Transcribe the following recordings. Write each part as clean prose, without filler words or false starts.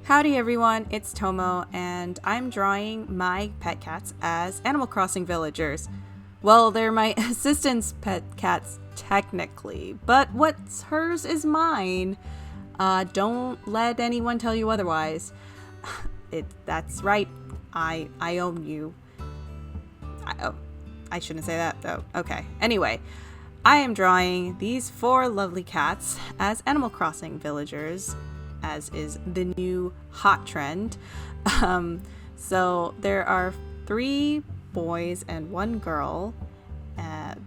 Howdy everyone, it's Tomo, and I'm drawing my pet cats as Animal Crossing villagers. Well, they're my assistant's pet cats technically, but what's hers is mine. Don't let anyone tell you otherwise. That's right, I own you. I shouldn't say that though. Okay, anyway. I am drawing these 4 lovely cats as Animal Crossing villagers, as is the new hot trend. So there are 3 boys and 1 girl.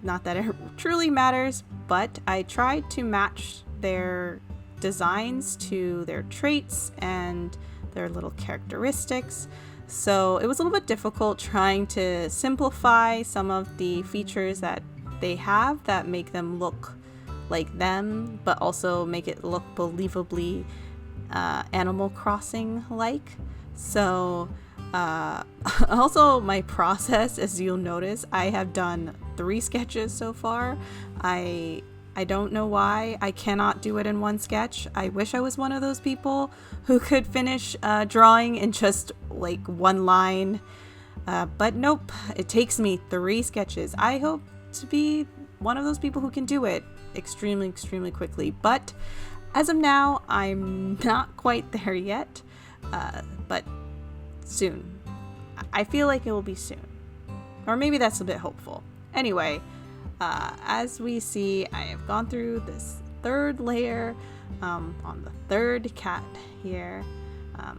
Not that it truly matters, but I tried to match their designs to their traits and their little characteristics. So it was a little bit difficult trying to simplify some of the features that they have that make them look like them, but also make it look believably Animal Crossing like. So also my process, as you'll notice, I have done 3 sketches so far. I don't know why I cannot do it in 1 sketch. I wish I was one of those people who could finish drawing in just like 1 line, but nope, it takes me 3 sketches. I hope to be one of those people who can do it extremely quickly, but as of now I'm not quite there yet, but soon. I feel like it will be soon, or maybe that's a bit hopeful. Anyway, as we see, I have gone through this 3rd layer on the 3rd cat here.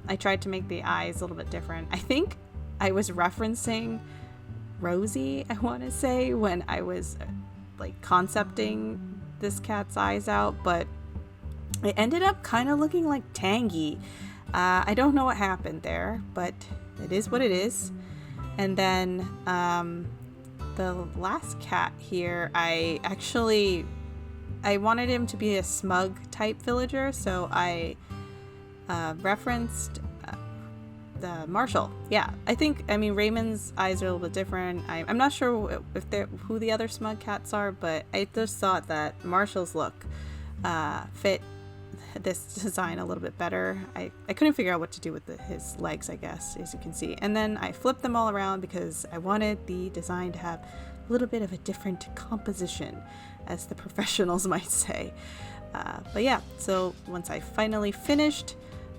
I tried to make the eyes a little bit different. I think I was referencing Rosie, I want to say, when I was like concepting this cat's eyes out, but it ended up kind of looking like Tangy. I don't know what happened there, but it is what it is. And then the last cat here, I wanted him to be a smug type villager, so I referenced the Marshall. Yeah, I mean Raymond's eyes are a little bit different. I'm not sure who the other smug cats are, but I just thought that Marshall's look fit this design a little bit better. I couldn't figure out what to do with his legs, I guess, as you can see. And then I flipped them all around because I wanted the design to have a little bit of a different composition, as the professionals might say. But yeah, so once I finally finished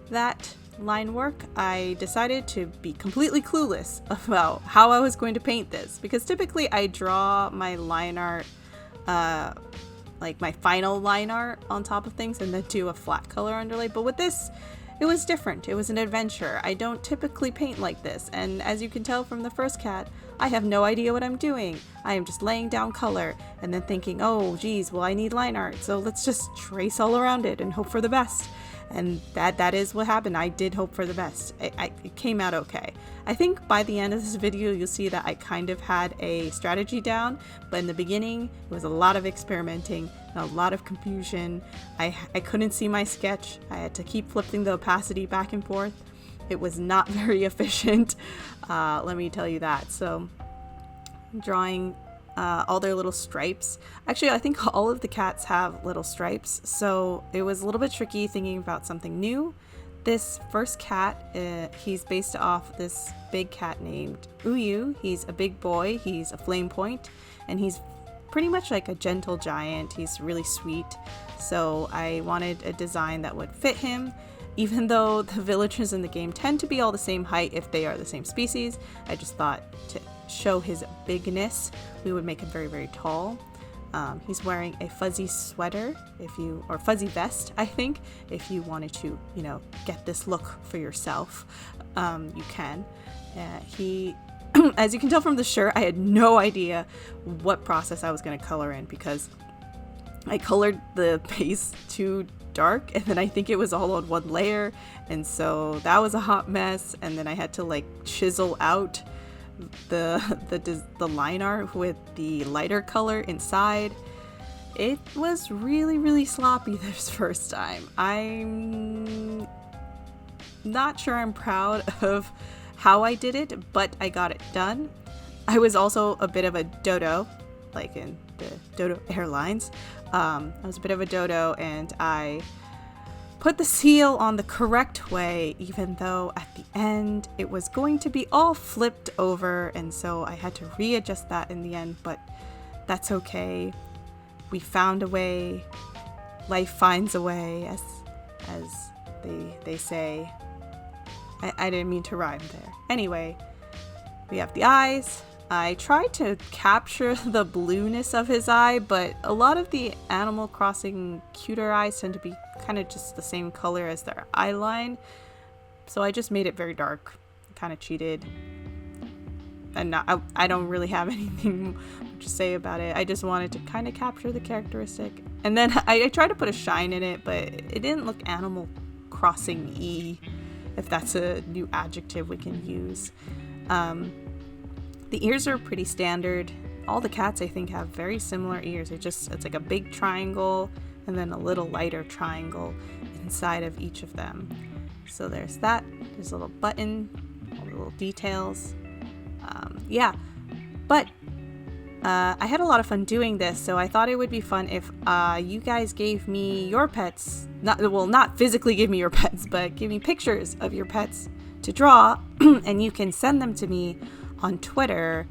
that line work, I decided to be completely clueless about how I was going to paint this, because typically I draw my line art, like my final line art on top of things and then do a flat color underlay. But with this, it was different. It was an adventure. I don't typically paint like this, and as you can tell from the first cat, I have no idea what I'm doing. I am just laying down color and then thinking, oh geez, well I need line art, so let's just trace all around it and hope for the best. And that is what happened. I did hope for the best. It came out okay. I think by the end of this video, you'll see that I kind of had a strategy down, but in the beginning, it was a lot of experimenting and a lot of confusion. I couldn't see my sketch. I had to keep flipping the opacity back and forth. It was not very efficient, let me tell you that. So I'm drawing all their little stripes. Actually, I think all of the cats have little stripes, so it was a little bit tricky thinking about something new. This first cat, he's based off this big cat named Uyu. He's a big boy, he's a flame point, and he's pretty much like a gentle giant. He's really sweet, so I wanted a design that would fit him. Even though the villagers in the game tend to be all the same height if they are the same species, I just thought to show his bigness, we would make him very tall. He's wearing a fuzzy sweater, or fuzzy vest, I think. If you wanted to, get this look for yourself, you can. He, as you can tell from the shirt, I had no idea what process I was going to color in, because I colored the base too dark, and then I think it was all on 1 layer, and so that was a hot mess. And then I had to like chisel out the line art with the lighter color inside. It was really sloppy this first time. I'm not sure I'm proud of how I did it, but I got it done. I was also a bit of a dodo, like in the Dodo Airlines. I was a bit of a dodo, and I put the seal on the correct way, even though at the end it was going to be all flipped over, and so I had to readjust that in the end, but that's okay. We found a way. Life finds a way, as they say. I didn't mean to rhyme there. Anyway, we have the eyes. I tried to capture the blueness of his eye, but a lot of the Animal Crossing cuter eyes tend to be kind of just the same color as their eye line. So I just made it very dark. Kind of cheated. And I don't really have anything to say about it. I just wanted to kind of capture the characteristic. And then I tried to put a shine in it, but it didn't look Animal Crossing-y, if that's a new adjective we can use. The ears are pretty standard. All the cats, I think, have very similar ears. It's like a big triangle and then a little lighter triangle inside of each of them. So there's that. There's a little button, all the little details. Yeah, but I had a lot of fun doing this, so I thought it would be fun if you guys gave me your pets. Not physically give me your pets, but give me pictures of your pets to draw, and you can send them to me on Twitter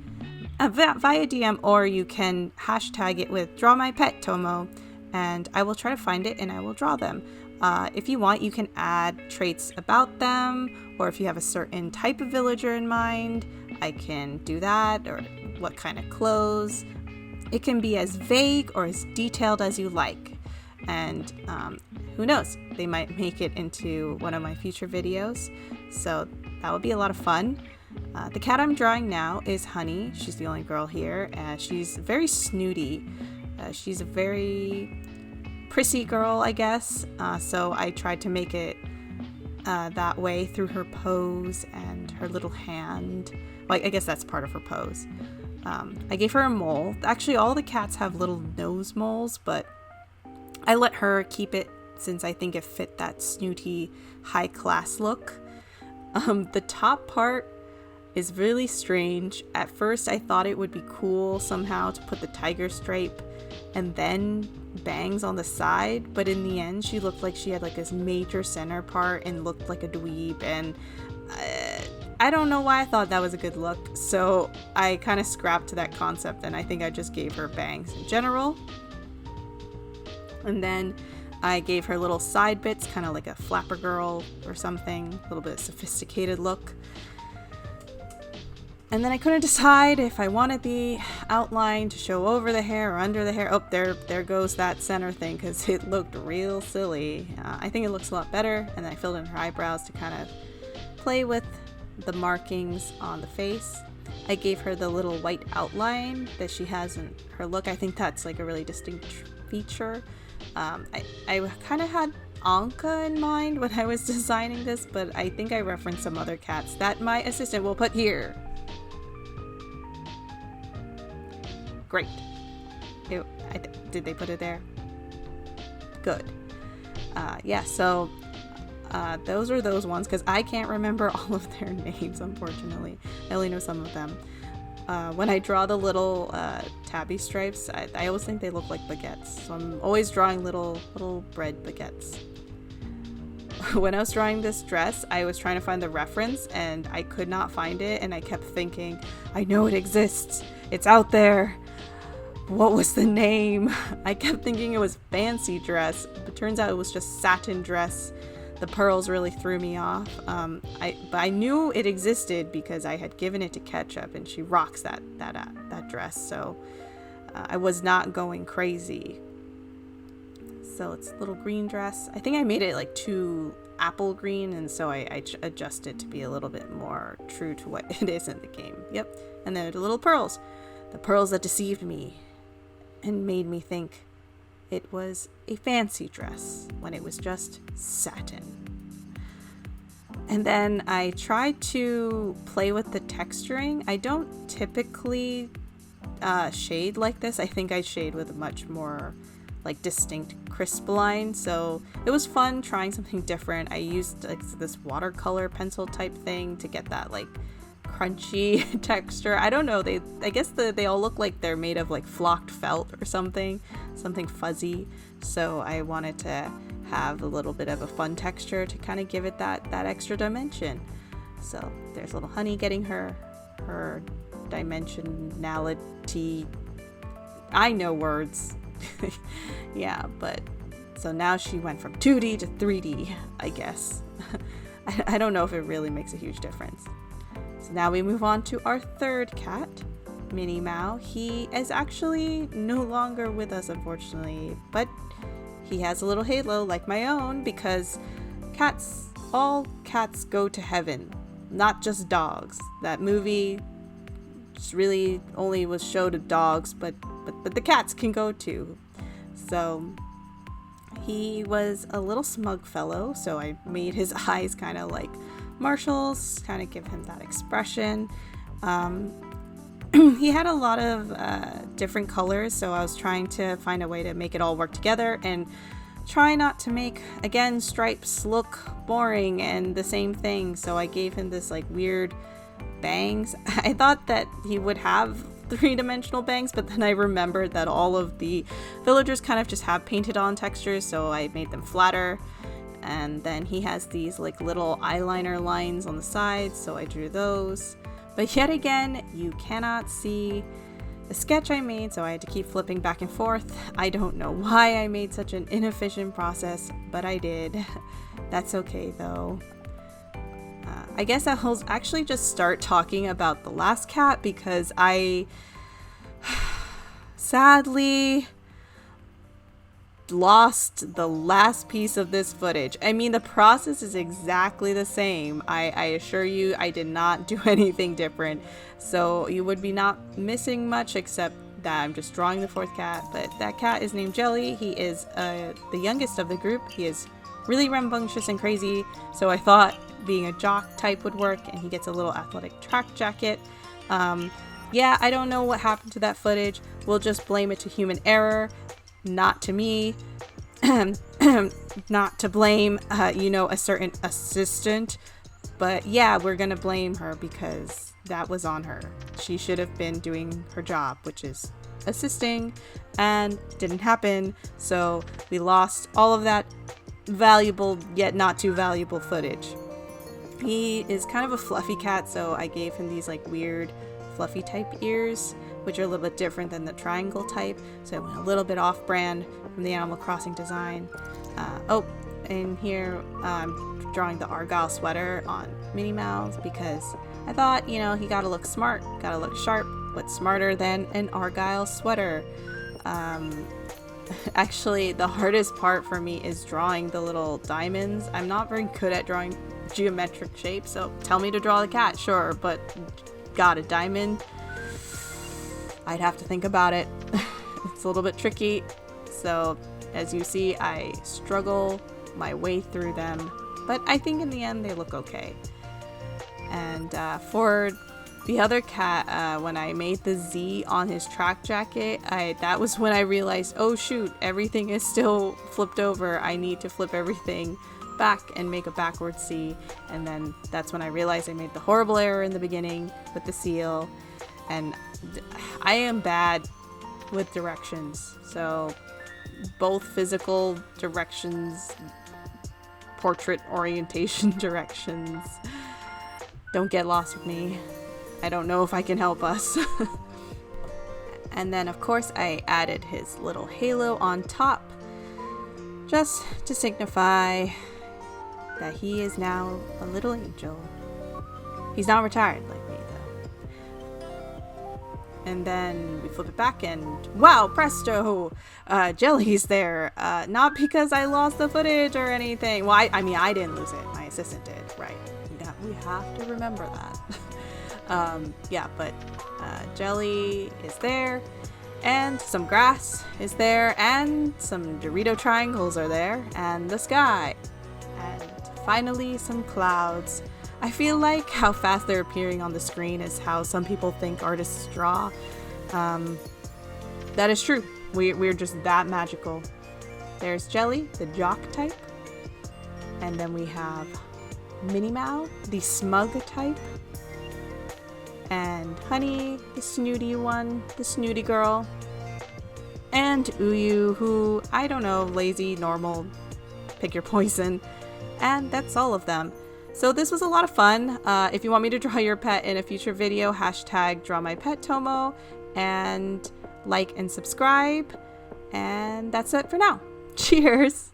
via DM, or you can hashtag it with DrawMyPetTomo, and I will try to find it and I will draw them. If you want, you can add traits about them, or if you have a certain type of villager in mind, I can do that, or what kind of clothes. It can be as vague or as detailed as you like, and who knows, they might make it into one of my future videos, so that would be a lot of fun. The cat I'm drawing now is Honey. She's the only girl here. She's very snooty. She's a very prissy girl, I guess. So I tried to make it that way through her pose and her little hand. Well, I guess that's part of her pose. I gave her a mole. Actually, all the cats have little nose moles, but I let her keep it since I think it fit that snooty, high-class look. The top part is really strange. At first I thought it would be cool somehow to put the tiger stripe and then bangs on the side, but in the end she looked like she had like this major center part and looked like a dweeb, and I don't know why I thought that was a good look, so I kind of scrapped that concept, and I think I just gave her bangs in general. And then I gave her little side bits, kind of like a flapper girl or something, a little bit of sophisticated look. And then I couldn't decide if I wanted the outline to show over the hair or under the hair. Oh, there goes that center thing, because it looked real silly. I think it looks a lot better. And then I filled in her eyebrows to kind of play with the markings on the face. I gave her the little white outline that she has in her look. I think that's like a really distinct feature. I kind of had Anka in mind when I was designing this, but I think I referenced some other cats that my assistant will put here. Great. Did they put it there? Good. Yeah, so those are those ones, because I can't remember all of their names, unfortunately. I only know some of them. When I draw the little tabby stripes, I always think they look like baguettes. So I'm always drawing little bread baguettes. When I was drawing this dress, I was trying to find the reference and I could not find it, and I kept thinking, I know it exists. It's out there. What was the name? I kept thinking it was fancy dress, but turns out it was just satin dress. The pearls really threw me off. But I knew it existed because I had given it to Ketchup, and she rocks that dress. So I was not going crazy. So it's a little green dress. I think I made it like too apple green, and so I adjusted to be a little bit more true to what it is in the game. Yep. And then the little pearls. The pearls that deceived me and made me think it was a fancy dress when it was just satin. And then I tried to play with the texturing. I don't typically shade like this. I think I shade with a much more like distinct crisp line, so it was fun trying something different. I used like this watercolor pencil type thing to get that like crunchy texture. I don't know, I guess they all look like they're made of like flocked felt or something fuzzy, so I wanted to have a little bit of a fun texture to kind of give it that extra dimension. So there's little Honey getting her dimensionality. I know words. Yeah, but so now she went from 2D to 3D, I guess. I don't know if it really makes a huge difference. So now we move on to our third cat, Minnie Mao. He is actually no longer with us, unfortunately, but he has a little halo like my own, because all cats go to heaven, not just dogs. That movie just really only was showed of dogs, but the cats can go too. So he was a little smug fellow, so I made his eyes kind of like Marshall's, kind of give him that expression. He had a lot of different colors, so I was trying to find a way to make it all work together and try not to make, again, stripes look boring and the same thing. So I gave him this like weird bangs. I thought that he would have three-dimensional bangs, but then I remembered that all of the villagers kind of just have painted on textures, so I made them flatter. And then he has these like little eyeliner lines on the sides, so I drew those. But yet again, you cannot see the sketch I made, so I had to keep flipping back and forth. I don't know why I made such an inefficient process, but I did. That's okay though. I guess I'll actually just start talking about the last cat, because I sadly lost the last piece of this footage. I mean, the process is exactly the same. I assure you, I did not do anything different. So you would be not missing much, except that I'm just drawing the fourth cat. But that cat is named Jelly. He is the youngest of the group. He is really rambunctious and crazy. So I thought being a jock type would work, and he gets a little athletic track jacket. Yeah, I don't know what happened to that footage. We'll just blame it to human error. Not to me, not to blame, a certain assistant, but yeah, we're gonna blame her because that was on her. She should have been doing her job, which is assisting, and didn't happen, so we lost all of that valuable yet not too valuable footage. He is kind of a fluffy cat, so I gave him these like weird fluffy type ears, which are a little bit different than the triangle type, so I went a little bit off brand from the Animal Crossing design. And here I'm drawing the Argyle sweater on Minnie Mouse, because I thought, he gotta look smart, gotta look sharp. What's smarter than an Argyle sweater? Actually, the hardest part for me is drawing the little diamonds. I'm not very good at drawing geometric shapes, so tell me to draw the cat, sure, but got a diamond, I'd have to think about it. It's a little bit tricky. So as you see, I struggle my way through them, but I think in the end they look okay. And for the other cat, when I made the Z on his track jacket, that was when I realized, oh shoot, everything is still flipped over. I need to flip everything back and make a backward C. And then that's when I realized I made the horrible error in the beginning with the seal. And I am bad with directions, so both physical directions, portrait orientation directions, don't get lost with me. I don't know if I can help us. And then of course I added his little halo on top, just to signify that he is now a little angel. He's not retired like me though. And then we flip it back and wow, presto, Jelly's there. Not because I lost the footage or anything. Well, I mean, I didn't lose it. My assistant did, right? We have to remember that. Yeah, but Jelly is there, and some grass is there, and some Dorito triangles are there, and the sky, and finally some clouds. I feel like how fast they're appearing on the screen is how some people think artists draw. That is true. We're just that magical. There's Jelly, the jock type, and then we have Minnie Mao, the smug type, and Honey, the snooty one, the snooty girl, and Uyu, who, I don't know, lazy, normal, pick your poison. And that's all of them. So this was a lot of fun. If you want me to draw your pet in a future video, hashtag drawmypettomo, and like and subscribe. And that's it for now. Cheers!